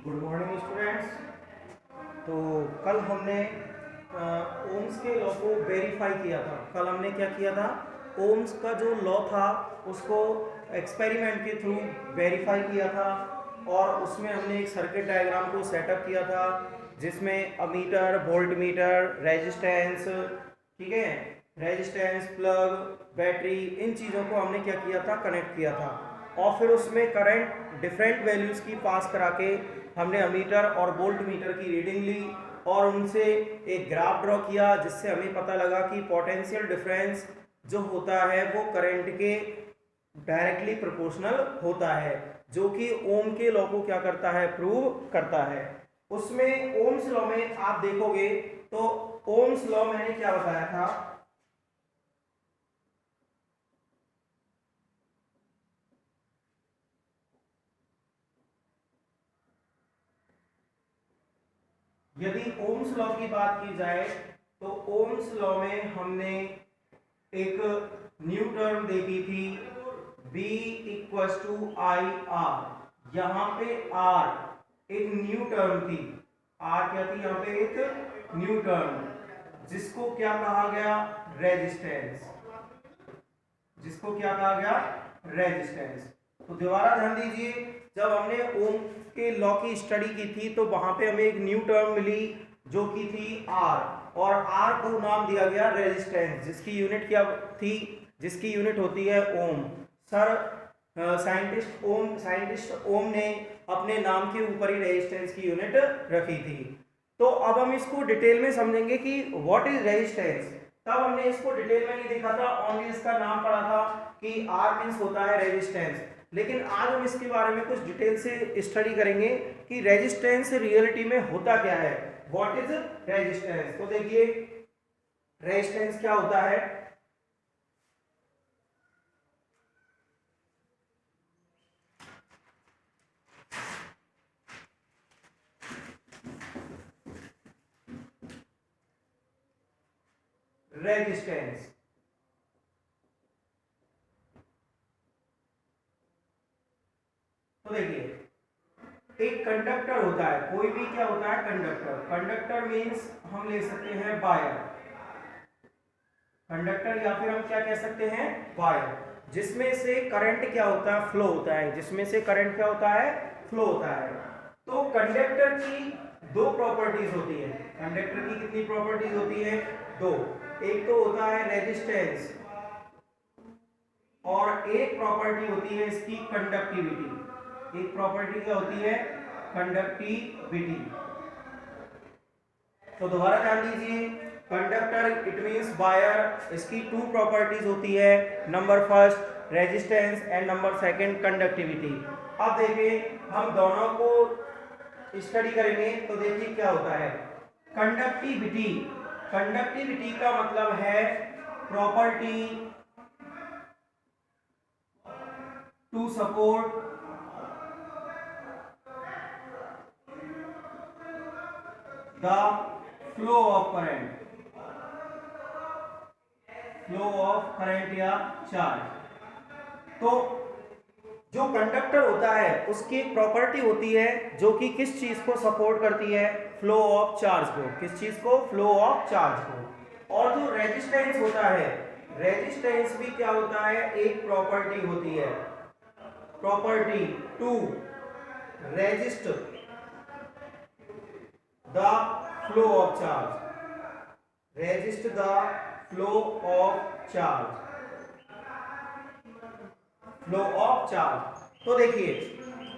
Good morning students. तो कल हमने ओम्स के लॉ को वेरीफाई किया था। कल हमने क्या किया था, ओम्स का जो लॉ था उसको एक्सपेरिमेंट के थ्रू वेरीफाई किया था और उसमें हमने एक सर्किट डायग्राम को सेटअप किया था जिसमें अमीटर, वोल्ट मीटर, रेजिस्टेंस, ठीक है, रेजिस्टेंस, प्लग, बैटरी, इन चीज़ों को हमने क्या किया था, कनेक्ट किया था और फिर उसमें करंट डिफरेंट वैल्यूज़ की पास करा के हमने अमीटर और वोल्ट मीटर की रीडिंग ली और उनसे एक ग्राफ ड्रॉ किया जिससे हमें पता लगा कि पोटेंशियल डिफरेंस जो होता है वो करंट के डायरेक्टली प्रोपोर्शनल होता है, जो कि ओम के लॉ को क्या करता है, प्रूव करता है। उसमें ओम्स लॉ में आप देखोगे तो ओम्स लॉ मैंने क्या बताया था, यदि ओम्स लॉ की बात की जाए तो ओम्स लॉ में हमने एक न्यू टर्म देखी थी B equal to I R. यहां पे R एक न्यू टर्म थी। R क्या थी, यहां पे एक न्यू टर्म जिसको क्या कहा गया, रेजिस्टेंस, जिसको क्या कहा गया, रेजिस्टेंस। तो दोबारा ध्यान दीजिए, जब हमने ओम के लॉ की स्टडी की थी तो वहां पे हमें एक न्यू टर्म मिली जो कि थी R और R को नाम दिया गया रेजिस्टेंस, जिसकी यूनिट क्या थी, जिसकी यूनिट होती है ओम। सर साइंटिस्ट ओम ने अपने नाम के ऊपर ही रेजिस्टेंस की यूनिट रखी थी। तो अब हम इसको डिटेल में समझेंगे कि व्हाट इज रेजिस्टेंस। तब हमने इसको डिटेल में नहीं देखा था, ओनली इसका नाम पढ़ा था कि R मींस होता है रेजिस्टेंस। लेकिन आज हम इसके बारे में कुछ डिटेल से स्टडी करेंगे कि रेजिस्टेंस रियलिटी में होता क्या है, व्हाट इज रेजिस्टेंस। तो देखिए रेजिस्टेंस क्या होता है। रेजिस्टेंस तो देखिए एक कंडक्टर होता है, कोई भी क्या होता है, कंडक्टर। कंडक्टर मींस हम ले सकते हैं वायर, कंडक्टर या फिर हम क्या कह सकते हैं, वायर, जिसमें से करंट क्या होता है, फ्लो होता है, जिसमें से करंट क्या होता है, फ्लो होता है। तो कंडक्टर की दो प्रॉपर्टीज होती है। कंडक्टर की कितनी प्रॉपर्टीज होती है, दो। एक तो होता है रेजिस्टेंस और एक प्रॉपर्टी होती है इसकी कंडक्टिविटी। एक प्रॉपर्टी क्या होती है, कंडक्टिविटी। तो दोबारा ध्यान दीजिए, कंडक्टर इट मींस वायर, इसकी टू प्रॉपर्टीज होती है, number first resistance and number second conductivity. अब देखिए हम दोनों को स्टडी करेंगे तो देखिए क्या होता है कंडक्टिविटी। कंडक्टिविटी का मतलब है property to support the flow of current, flow of current या चार्ज। तो जो कंडक्टर होता है उसकी एक प्रॉपर्टी होती है जो कि किस चीज को सपोर्ट करती है, फ्लो ऑफ चार्ज को। किस चीज को, फ्लो ऑफ चार्ज को। और जो रेजिस्टेंस होता है, रेजिस्टेंस भी क्या होता है, एक प्रॉपर्टी होती है, property to resist the flow of charge, resist the flow of charge, flow of charge. तो देखिए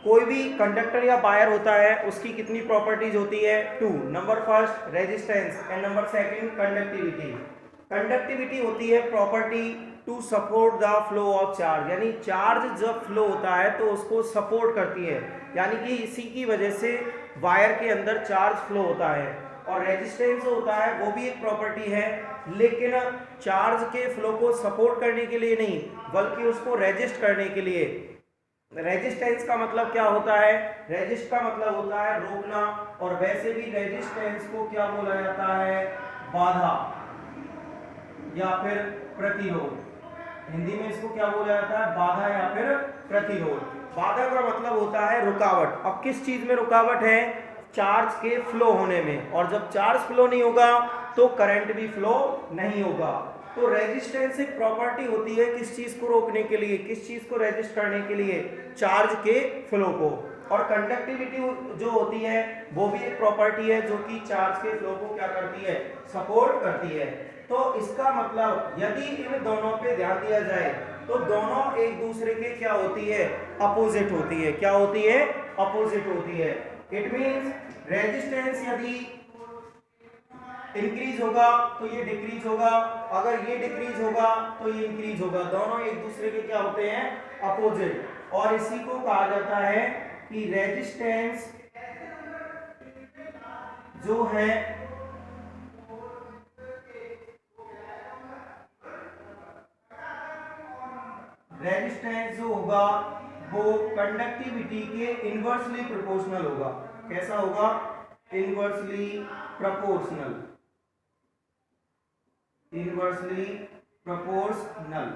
कोई भी कंडक्टर या वायर होता है उसकी कितनी प्रॉपर्टीज होती है, two. Number first resistance and number second conductivity. Conductivity होती है property to support the flow of charge, यानी चार्ज जब फ्लो होता है तो उसको सपोर्ट करती है, यानी कि इसी की वजह से वायर के अंदर चार्ज फ्लो होता है। और रेजिस्टेंस होता है वो भी एक प्रॉपर्टी है, लेकिन चार्ज के फ्लो को सपोर्ट करने के लिए नहीं बल्कि उसको रेजिस्ट करने के लिए। रेजिस्टेंस का मतलब क्या होता है, रेजिस्ट का मतलब होता है रोकना, और वैसे भी रेजिस्टेंस को क्या बोला जाता है, बाधा या फिर प्रतिरोध। हिंदी में इसको क्या बोला जाता है, बाधा या फिर प्रतिरोध। बाधा का मतलब होता है रुकावट। अब किस चीज में रुकावट है? चार्ज के फ्लो होने में, और जब चार्ज फ्लो नहीं होगा तो करंट भी फ्लो नहीं होगा। तो रेजिस्टेंस एक प्रॉपर्टी होती है किस चीज को रोकने के लिए, किस चीज को रेजिस्ट करने के लिए? चार्ज के फ्लो को। और कंडक्टिविटी जो होती है वो भी एक प्रॉपर्टी है जो कि चार्ज के फ्लो को क्या करती है? सपोर्ट करती है। तो इसका मतलब यदि इन दोनों पे ध्यान दिया जाए तो दोनों एक दूसरे के क्या होती है? अपोजिट होती है। क्या होती है? अपोजिट होती है। इट मींस रेजिस्टेंस यदि इंक्रीज होगा तो ये डिक्रीज होगा, अगर ये डिक्रीज होगा तो ये इंक्रीज होगा। दोनों एक दूसरे के क्या होते हैं? अपोजिट। और इसी को कहा जाता है कि रेजिस्टेंस जो है रेजिस्टेंस जो होगा वो कंडक्टिविटी के इनवर्सली प्रोपोर्शनल होगा। कैसा होगा? Inversely proportional. Inversely proportional.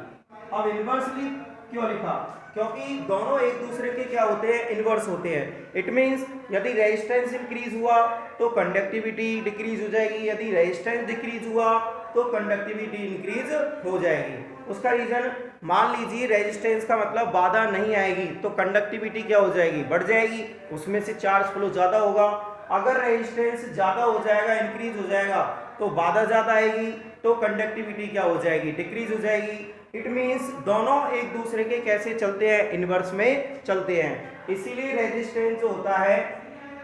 अब इनवर्सली क्यों लिखा? क्योंकि दोनों एक दूसरे के क्या होते हैं? इनवर्स होते हैं। इट मींस यदि रेजिस्टेंस इंक्रीज हुआ तो कंडक्टिविटी डिक्रीज हो जाएगी, यदि रेजिस्टेंस डिक्रीज हुआ तो कंडक्टिविटी इंक्रीज हो जाएगी। उसका रीजन मान लीजिए रेजिस्टेंस का मतलब बाधा नहीं आएगी तो कंडक्टिविटी क्या हो जाएगी? बढ़ जाएगी, उसमें से चार्ज फ्लो ज्यादा होगा। अगर रेजिस्टेंस ज्यादा हो जाएगा, इंक्रीज हो जाएगा, तो बाधा ज्यादा आएगी तो कंडक्टिविटी क्या हो जाएगी? डिक्रीज हो जाएगी। इट मींस दोनों एक दूसरे के कैसे चलते हैं? इनवर्स में चलते हैं। इसीलिए रेजिस्टेंस जो होता है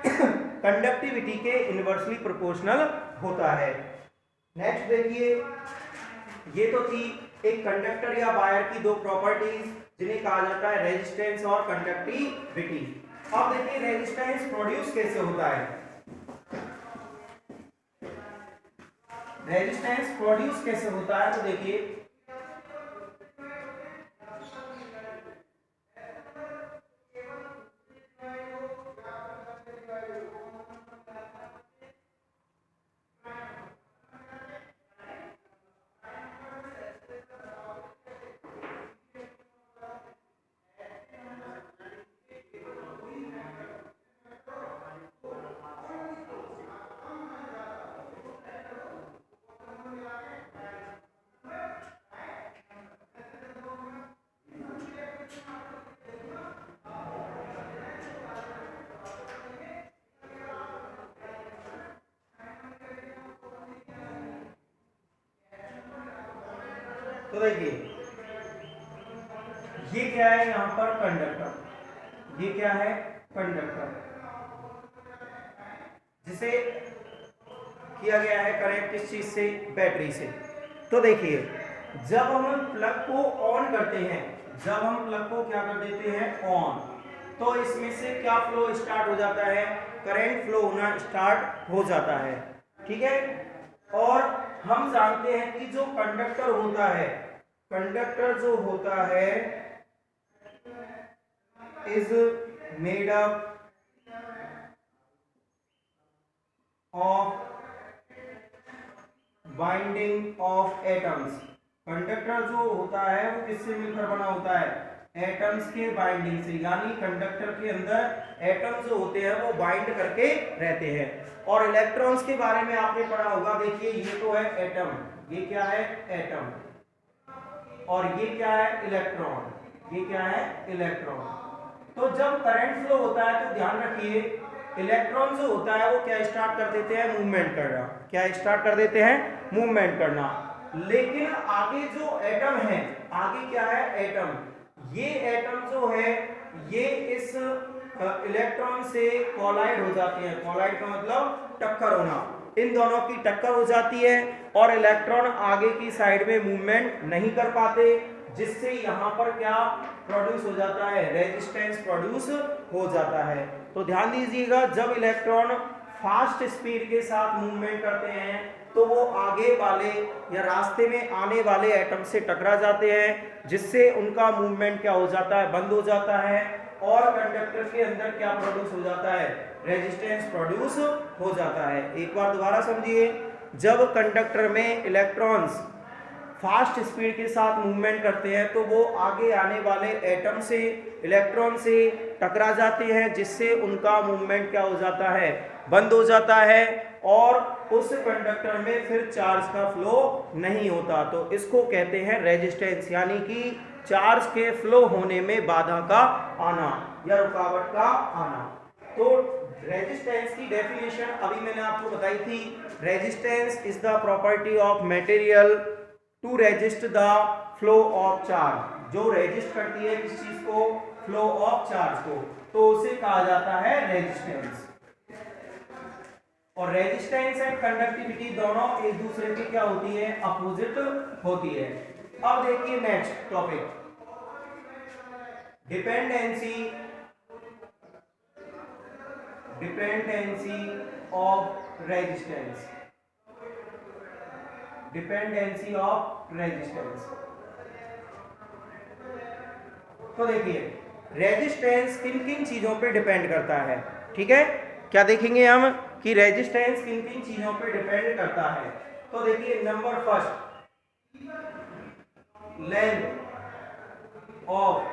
कंडक्टिविटी के इनवर्सली प्रोपोर्शनल होता है। नेक्स्ट देखिए, ये तो थी एक कंडक्टर या वायर की दो प्रॉपर्टीज जिन्हें कहा जाता है रेजिस्टेंस और कंडक्टिविटी। अब देखिए रेजिस्टेंस प्रोड्यूस कैसे होता है। रेजिस्टेंस प्रोड्यूस कैसे होता है? तो देखिए तो देखिए ये क्या है? यहां पर कंडक्टर। ये क्या है? कंडक्टर, जिसे किया गया है कनेक्ट किस चीज से? बैटरी से। तो देखिए जब हम प्लग को ऑन करते हैं, जब हम प्लग को क्या कर देते हैं? ऑन, तो इसमें से क्या फ्लो स्टार्ट हो जाता है? करंट फ्लो होना स्टार्ट हो जाता है। ठीक है। और हम जानते हैं कि जो कंडक्टर होता है, कंडक्टर जो होता है is made up of binding of atoms. Conductor जो होता है वो किससे मिलकर बना होता है? एटम्स के बाइंडिंग से। यानी कंडक्टर के अंदर एटम्स जो होते हैं वो बाइंड करके रहते हैं। और इलेक्ट्रॉन्स के बारे में आपने पढ़ा होगा। देखिए ये तो है एटम, ये क्या है? एटम। और ये क्या है? इलेक्ट्रॉन। ये क्या है? इलेक्ट्रॉन। तो जब करंट फ्लो होता है तो ध्यान रखिए इलेक्ट्रॉन जो होता है वो क्या स्टार्ट कर देते हैं? मूवमेंट करना। क्या स्टार्ट कर देते हैं? मूवमेंट करना। लेकिन आगे जो एटम है, आगे क्या है? एटम। ये एटम जो है ये इस इलेक्ट्रॉन से कोलाइड हो जाते हैं। कोलाइड का मतलब टक्कर होना। इन दोनों की टक्कर हो जाती है और इलेक्ट्रॉन आगे की साइड में मूवमेंट नहीं कर पाते, जिससे यहाँ पर क्या प्रोड्यूस हो जाता है? रेजिस्टेंस प्रोड्यूस हो जाता है। तो ध्यान दीजिएगा जब इलेक्ट्रॉन फास्ट स्पीड के साथ मूवमेंट करते हैं तो वो आगे वाले या रास्ते में आने वाले एटम से टकरा जाते हैं, जिससे उनका मूवमेंट क्या हो जाता है? बंद हो जाता है। और कंडक्टर के अंदर क्या प्रोड्यूस हो जाता है? रेजिस्टेंस प्रोड्यूस हो जाता है। एक बार दोबारा समझिए, जब कंडक्टर में इलेक्ट्रॉन्स फास्ट स्पीड के साथ मूवमेंट करते हैं तो वो आगे आने वाले एटम से, इलेक्ट्रॉन से टकरा जाते हैं, जिससे उनका मूवमेंट क्या हो जाता है, बंद हो जाता है और उस कंडक्टर में फिर चार्ज का फ्लो नहीं होता। तो इसको कहते हैं रेजिस्टेंस, यानी कि चार्ज के फ्लो होने में बाधा का आना या रुकावट का आना। तो रेजिस्टेंस की डेफिनेशन अभी मैंने आपको बताई थी, resistance is the property of material to resist the flow of charge. जो रेजिस्ट करती है किस चीज को, फ्लो ऑफ चार्ज को, तो उसे कहा जाता है रेजिस्टेंस। और रेजिस्टेंस एंड कंडक्टिविटी दोनों एक दूसरे की क्या होती है, अपोजिट होती है। अब देखिए next topic, dependency of resistance, dependency of resistance. तो देखिए रेजिस्टेंस किन किन चीजों पे डिपेंड करता है, ठीक है, क्या देखेंगे हम कि रेजिस्टेंस किन किन चीजों पे डिपेंड करता है। तो देखिए number first, length of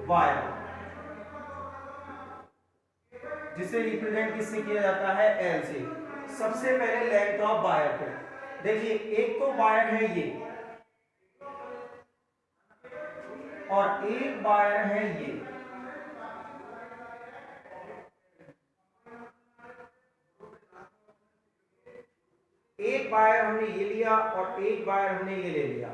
wire, जिसे रिप्रेजेंट किससे किया जाता है, एल से। सबसे पहले लेंथ ऑफ वायर को देखिए, एक तो वायर है ये और एक वायर है ये। एक वायर हमने ये लिया और एक वायर हमने ये ले लिया।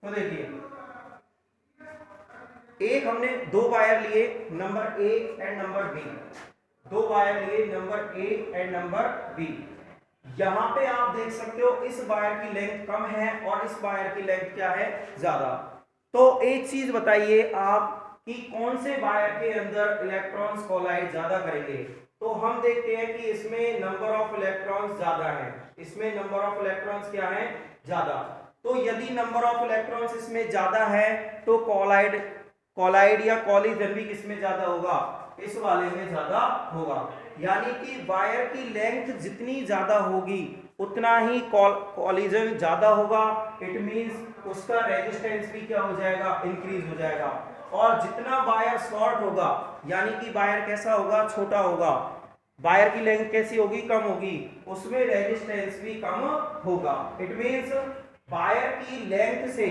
तो देखिए एक हमने दो वायर लिए, number A and number B, दो वायर लिए number A and number B. यहां पे आप देख सकते हो इस वायर की लेंथ कम है और इस वायर की लेंथ क्या है, ज्यादा। तो एक चीज बताइए आप कि कौन से वायर के अंदर इलेक्ट्रॉन्स कोलाइड ज्यादा करेंगे। तो हम देखते हैं कि इसमें नंबर ऑफ इलेक्ट्रॉन्स ज्यादा है, इसमें नंबर ऑफ इलेक्ट्रॉन्स क्या है, ज्यादा। तो यदि नंबर ऑफ इलेक्ट्रॉन्स इसमें ज्यादा है तो कोलाइड या कॉलिजन भी किसमें ज्यादा होगा, इस वाले में ज्यादा होगा। यानी कि वायर की लेंथ जितनी ज्यादा होगी उतना ही कॉलिजन ज्यादा होगा। इट मींस उसका रेजिस्टेंस भी क्या हो जाएगा, इंक्रीज हो जाएगा। और जितना वायर शॉर्ट होगा, यानी कि वायर कैसा होगा, छोटा होगा, वायर की लेंथ कैसी होगी, कम होगी, उसमें रेजिस्टेंस भी कम होगा। इट मींस वायर की लेंथ से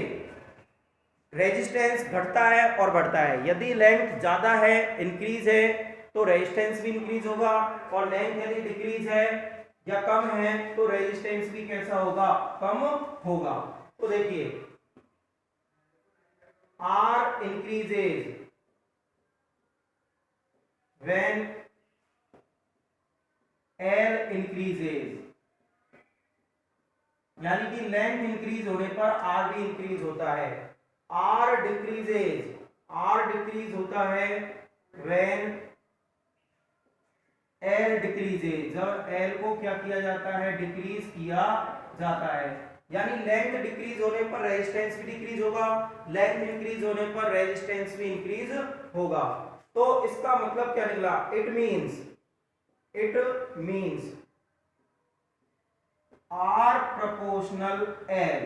रेजिस्टेंस घटता है और बढ़ता है। यदि लेंथ ज्यादा है, इंक्रीज है, तो रेजिस्टेंस भी इंक्रीज होगा, और लेंथ यदि डिक्रीज है या कम है तो रेजिस्टेंस भी कैसा होगा, कम होगा। तो देखिए R increases when L increases, यानी कि लेंथ इंक्रीज होने पर R भी इंक्रीज होता है। R डिक्रीज होता है when L डिक्रीजेज, जब L को क्या किया जाता है, डिक्रीज किया जाता है। यानी लेंथ डिक्रीज होने पर रेजिस्टेंस भी डिक्रीज होगा, लेंथ इंक्रीज होने पर रेजिस्टेंस भी इंक्रीज होगा। तो इसका मतलब क्या निकला, it means R proportional L,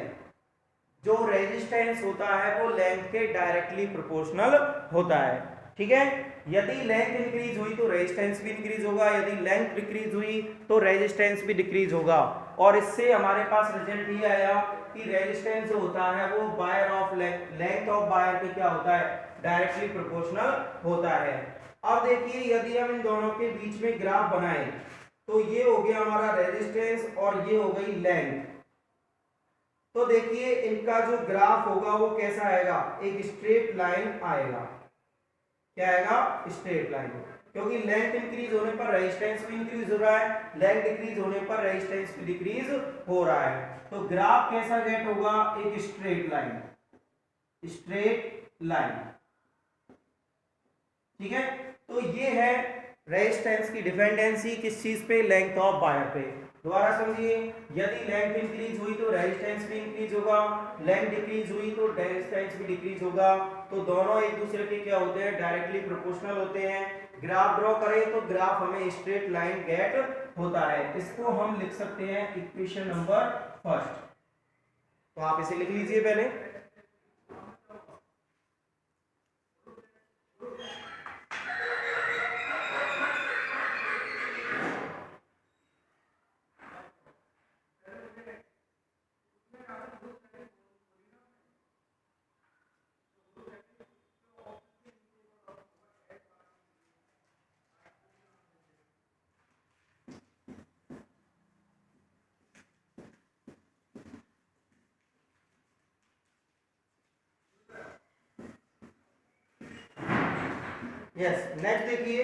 जो रेजिस्टेंस होता है वो लेंथ के डायरेक्टली प्रोपोर्शनल होता है, ठीक है। यदि लेंथ इंक्रीज हुई तो रेजिस्टेंस भी इंक्रीज होगा, यदि लेंथ डिक्रीज हुई तो रेजिस्टेंस भी डिक्रीज होगा। और इससे हमारे पास रिजल्ट ये आया कि रेजिस्टेंस जो होता है वो wire of length of wire पे क्या होता है, डायरेक्टली प्रोपोर्शनल होता है। अब देखिए यदि हम इन दोनों के बीच में ग्राफ बनाएं तो ये हो गया हमारा रेजिस्टेंस और ये हो गई लेंथ। तो देखिए इनका जो ग्राफ होगा वो कैसा आएगा, एक स्ट्रेट लाइन आएगा। क्या आएगा, स्ट्रेट लाइन, क्योंकि लेंथ इंक्रीज होने पर रेजिस्टेंस भी इंक्रीज हो रहा है, लेंथ डिक्रीज होने पर रेजिस्टेंस भी डिक्रीज हो रहा है। तो ग्राफ कैसा गेट होगा, एक स्ट्रेट लाइन, ठीक है। तो ये है रेजिस्टेंस की डिपेंडेंसी किस चीज पे, लेंथ ऑफ वायर पे। दोबारा समझिए, यदि लेंथ इंक्रीज हुई तो रेजिस्टेंस भी इंक्रीज होगा, लेंथ डिक्रीज हुई तो रेजिस्टेंस भी डिक्रीज होगा। तो दोनों एक दूसरे के क्या होते हैं, डायरेक्टली प्रोपोर्शनल होते हैं। ग्राफ ड्रॉ करें तो ग्राफ हमें स्ट्रेट लाइन गेट होता है। इसको हम लिख सकते हैं इक्वेशन नंबर फर्स्ट। तो आप इसे लिख लीजिए पहले। यस, नेक्स्ट देखिए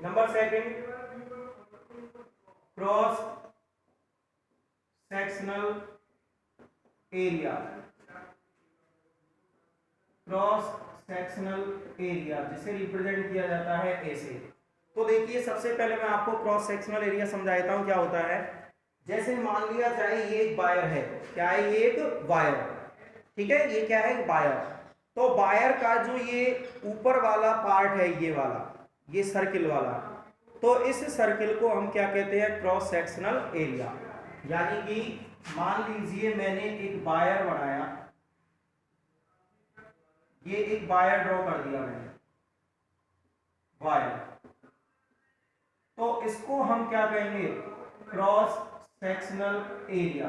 number second, cross sectional area. Cross sectional area जिसे रिप्रेजेंट किया जाता है ऐसे। तो देखिए सबसे पहले मैं आपको क्रॉस सेक्शनल एरिया समझा देता हूं क्या होता है। जैसे मान लिया जाए ये एक वायर है, क्या है, ये एक वायर, ठीक है, ये क्या है, एक वायर। तो वायर का जो ये ऊपर वाला पार्ट है, ये वाला, ये सर्किल वाला, तो इस सर्किल को हम क्या कहते हैं, क्रॉस सेक्शनल एरिया। यानी कि मान लीजिए मैंने एक वायर बनाया, ये एक वायर ड्रॉ कर दिया मैंने, वायर, तो इसको हम क्या कहेंगे, cross sectional area.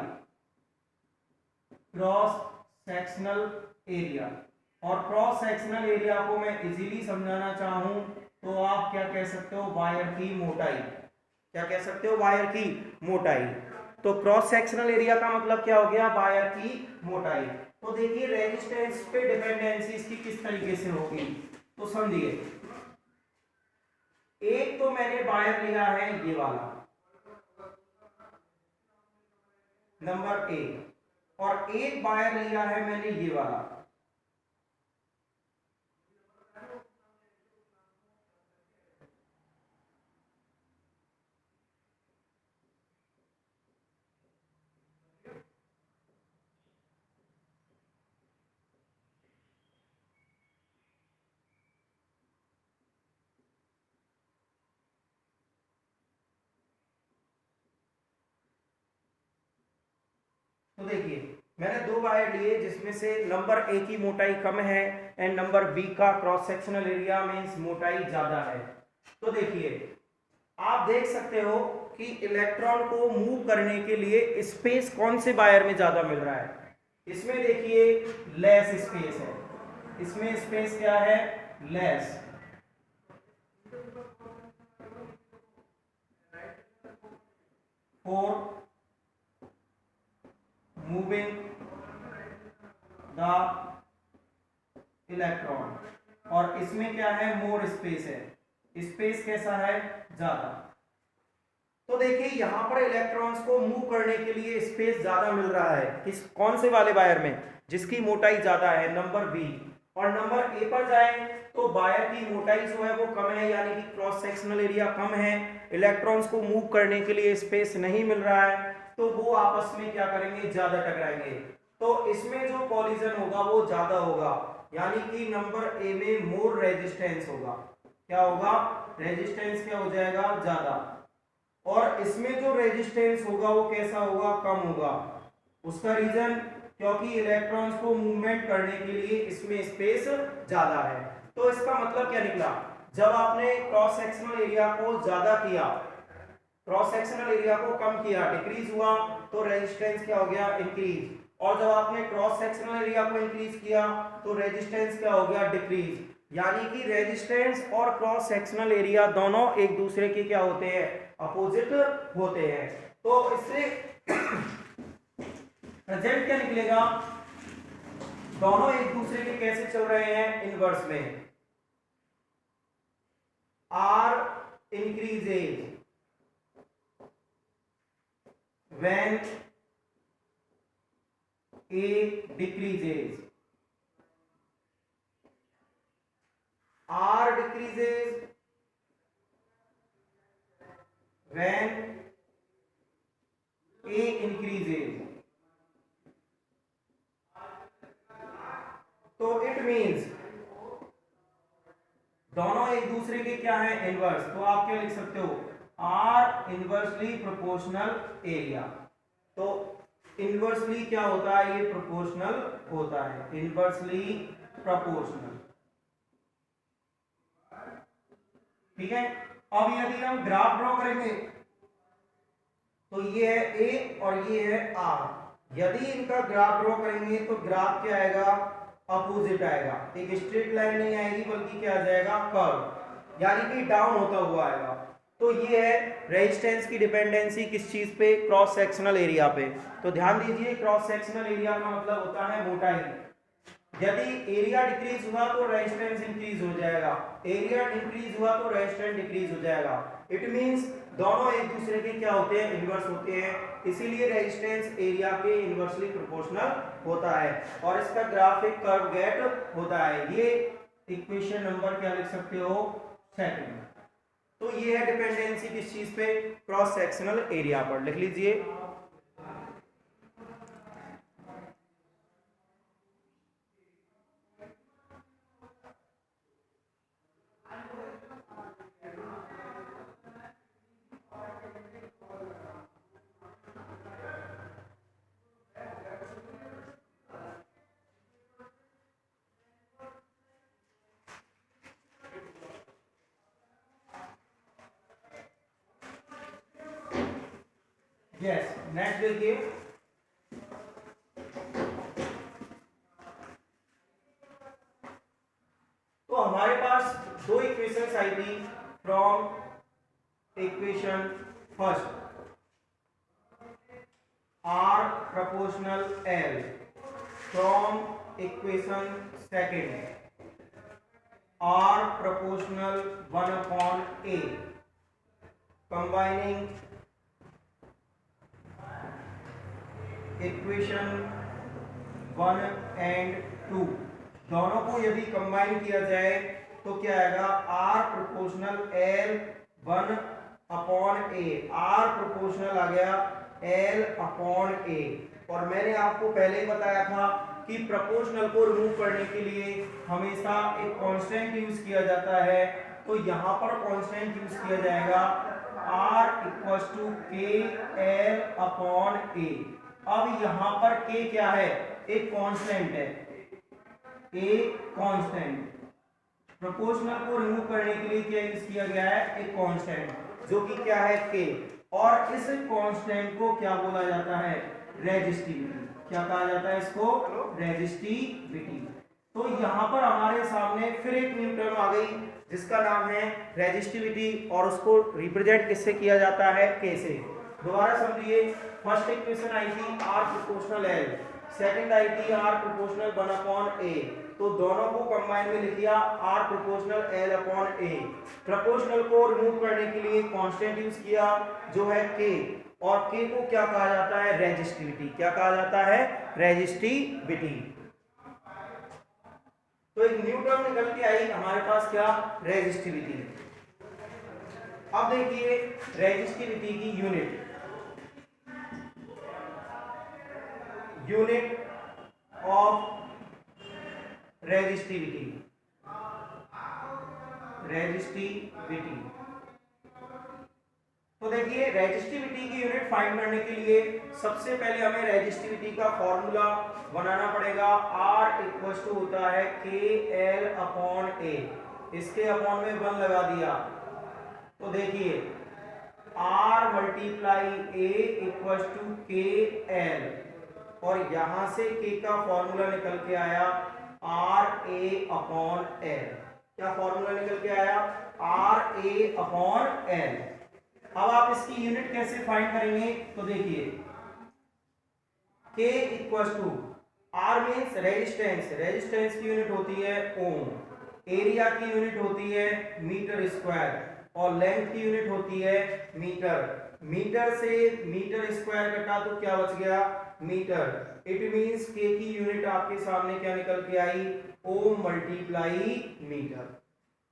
Cross sectional area. और क्रॉस सेक्शनल एरिया को मैं इजीली समझाना चाहूं तो आप क्या कह सकते हो, वायर की मोटाई। क्या कह सकते हो, वायर की मोटाई। तो क्रॉस सेक्शनल एरिया का मतलब क्या हो गया, वायर की मोटाई। तो देखिए रेजिस्टेंस पे डिपेंडेंसी इसकी किस तरीके से होगी, तो समझिए, एक तो मैंने वायर लिया है ये वाला, नंबर ए, और एक वायर लिया है मैंने ये वाला। तो देखिए मैंने दो वायर लिए जिसमें से नंबर ए की मोटाई कम है एंड नंबर बी का क्रॉस सेक्शनल एरिया मींस मोटाई ज्यादा है। तो देखिए आप देख सकते हो कि इलेक्ट्रॉन को मूव करने के लिए स्पेस कौन से वायर में ज्यादा मिल रहा है। इसमें देखिए लेस स्पेस है, इसमें स्पेस क्या है, less. For moving the electron, और इसमें क्या है, मोर स्पेस है, स्पेस कैसा है, ज्यादा। तो देखिए यहां पर इलेक्ट्रॉन्स को मूव करने के लिए स्पेस ज्यादा मिल रहा है, किस कौन से वाले वायर में, जिसकी मोटाई ज्यादा है, नंबर बी। और नंबर ए पर जाएं तो वायर की मोटाई जो है वो कम है, यानी कि क्रॉस सेक्शनल एरिया कम है, इलेक्ट्रॉन्स को मूव करने के लिए स्पेस नहीं मिल रहा है, तो वो आपस में क्या करेंगे, ज्यादा टकराएंगे। तो इसमें जो कॉलिजन होगा वो ज्यादा होगा, यानी कि नंबर ए में मोर रेजिस्टेंस होगा। क्या होगा, रेजिस्टेंस क्या हो जाएगा, ज्यादा। और इसमें जो रेजिस्टेंस होगा वो कैसा होगा, कम होगा। उसका रीजन, क्योंकि इलेक्ट्रॉन्स को मूवमेंट करने के लिए इसमें स्पेस ज्यादा है। तो इसका मतलब क्या निकला, जब आपने क्रॉस सेक्शनल एरिया को ज्यादा किया, क्रॉस सेक्शनल एरिया को कम किया, डिक्रीज हुआ, तो रेजिस्टेंस क्या हो गया, इंक्रीज। और जब आपने क्रॉस सेक्शनल एरिया को इंक्रीज किया तो रेजिस्टेंस क्या हो गया, डिक्रीज। यानी कि रेजिस्टेंस और क्रॉस सेक्शनल एरिया दोनों एक दूसरे के क्या होते हैं, अपोजिट होते हैं। तो इससे रिजल्ट क्या निकलेगा, दोनों एक दूसरे के कैसे चल रहे हैं, इनवर्स में। R increases when A decreases, R decreases when A increases, तो इट मींस दोनों एक दूसरे के क्या है, इनवर्स। तो आप क्या लिख सकते हो, आर इनवर्सली प्रोपोर्शनल एरिया। तो इनवर्सली क्या होता है, ये प्रोपोर्शनल होता है, इनवर्सली प्रोपोर्शनल। ठीक है। अब यदि हम ग्राफ ड्रॉ करेंगे तो ये है ए और ये है आर। यदि इनका ग्राफ ड्रॉ करेंगे तो ग्राफ क्या आएगा, अपोजिट आएगा, एक स्ट्रेट लाइन नहीं आएगी बल्कि क्या आ जाएगा, कर्व, यानी कि डाउन होता हुआ आएगा। तो ये है रेजिस्टेंस की डिपेंडेंसी किस चीज पे, क्रॉस सेक्शनल एरिया पे। तो ध्यान दीजिए, क्रॉस सेक्शनल एरिया का मतलब होता है मोटाई। यदि एरिया डिक्रीज हुआ तो रेजिस्टेंस इंक्रीज हो जाएगा, एरिया इंक्रीज हुआ तो रेजिस्टेंस डिक्रीज हो जाएगा। इट मींस दोनों एक दूसरे के क्या होते हैं, इनवर्स होते हैं, इसीलिए रेजिस्टेंस एरिया के इनवर्सली प्रोपोर्शनल होता है और इसका ग्राफ एक कर्व गेट होता है। ये इक्वेशन नंबर क्या लिख सकते हो, सेकंड। तो ये है डिपेंडेंसी किस चीज पे, क्रॉस सेक्शनल एरिया पर, लिख लीजिए। यस, नेक्स्ट देखिए। तो हमारे पास दो इक्वेशंस आई थी from equation first, R proportional L, from equation second, R proportional 1/a, combining equation 1 and 2, दोनों को यदि कंबाइन किया जाए तो क्या आएगा, R proportional L 1/a, R proportional आ गया L/a। और मैंने आपको पहले ही बताया था कि प्रोपोर्शनल को रिमूव करने के लिए हमेशा एक कांस्टेंट यूज किया जाता है। तो यहां पर कांस्टेंट यूज किया जाएगा R = k L/a। अब यहां पर k क्या है, एक कांस्टेंट है, एक कांस्टेंट। प्रोपोर्शनल को रिमूव करने के लिए क्या यूज किया गया है, एक कांस्टेंट, जो कि क्या है, k। और इस कांस्टेंट को क्या बोला जाता है, रेजिस्टिविटी। क्या कहा जाता है इसको, रेजिस्टिविटी। तो यहां पर हमारे सामने फिर एक न्यू टर्म आ गई जिसका नाम है रेजिस्टिविटी, और उसको रिप्रेजेंट किससे किया जाता है, k से। दोबारा समझिए, फर्स्ट इक्वेशन आई थी R प्रोपोर्शनल L, सेकंड आई थी R प्रोपोर्शनल 1/a। तो दोनों को कंबाइन में लिख दिया R प्रोपोर्शनल L/a। प्रोपोर्शनल को रिमूव करने के लिए कांस्टेंट यूज किया जो है k, और k को क्या कहा जाता है, रेजिस्टिविटी। क्या कहा जाता है, रेजिस्टिविटी। तो एक न्यू टर्म निकल के आई हमारे पास, क्या, रेजिस्टिविटी। अब देखिए रेजिस्टिविटी की unit, unit of resistivity, resistivity. तो देखिए रेजिस्टिविटी की यूनिट फाइंड करने के लिए सबसे पहले हमें रेजिस्टिविटी का फॉर्मूला बनाना पड़ेगा। R = होता है k L/a, इसके अपॉन में 1 लगा दिया। तो देखिए R × a = k L, और यहां से k का फॉर्मूला निकल के आया RA/L। क्या फॉर्मूला निकल के आया, RA/L। अब आप इसकी यूनिट कैसे फाइंड करेंगे, तो देखिए k = R means resistance, resistance की यूनिट होती है ओम, एरिया की यूनिट होती है मीटर स्क्वायर, और लेंथ की यूनिट होती है मीटर। मीटर से मीटर स्क्वायर कटा तो क्या बच गया, मीटर। इट मींस k की यूनिट आपके सामने क्या निकल के आई, ओम × मीटर।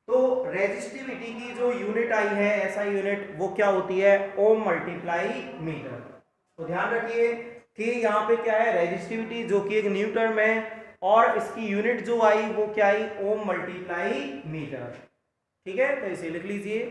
तो रेजिस्टिविटी की जो यूनिट आई है ऐसा यूनिट, वो क्या होती है, ओम × मीटर। तो ध्यान रखिए कि यहाँ पे क्या है, रेजिस्टिविटी जो कि एक न्यू टर्म है, और इसकी यूनिट जो आई वो क्या आई, ओम मल्टीप्लाई मीटर। ठीक है, तो इसे लिख लीजिए।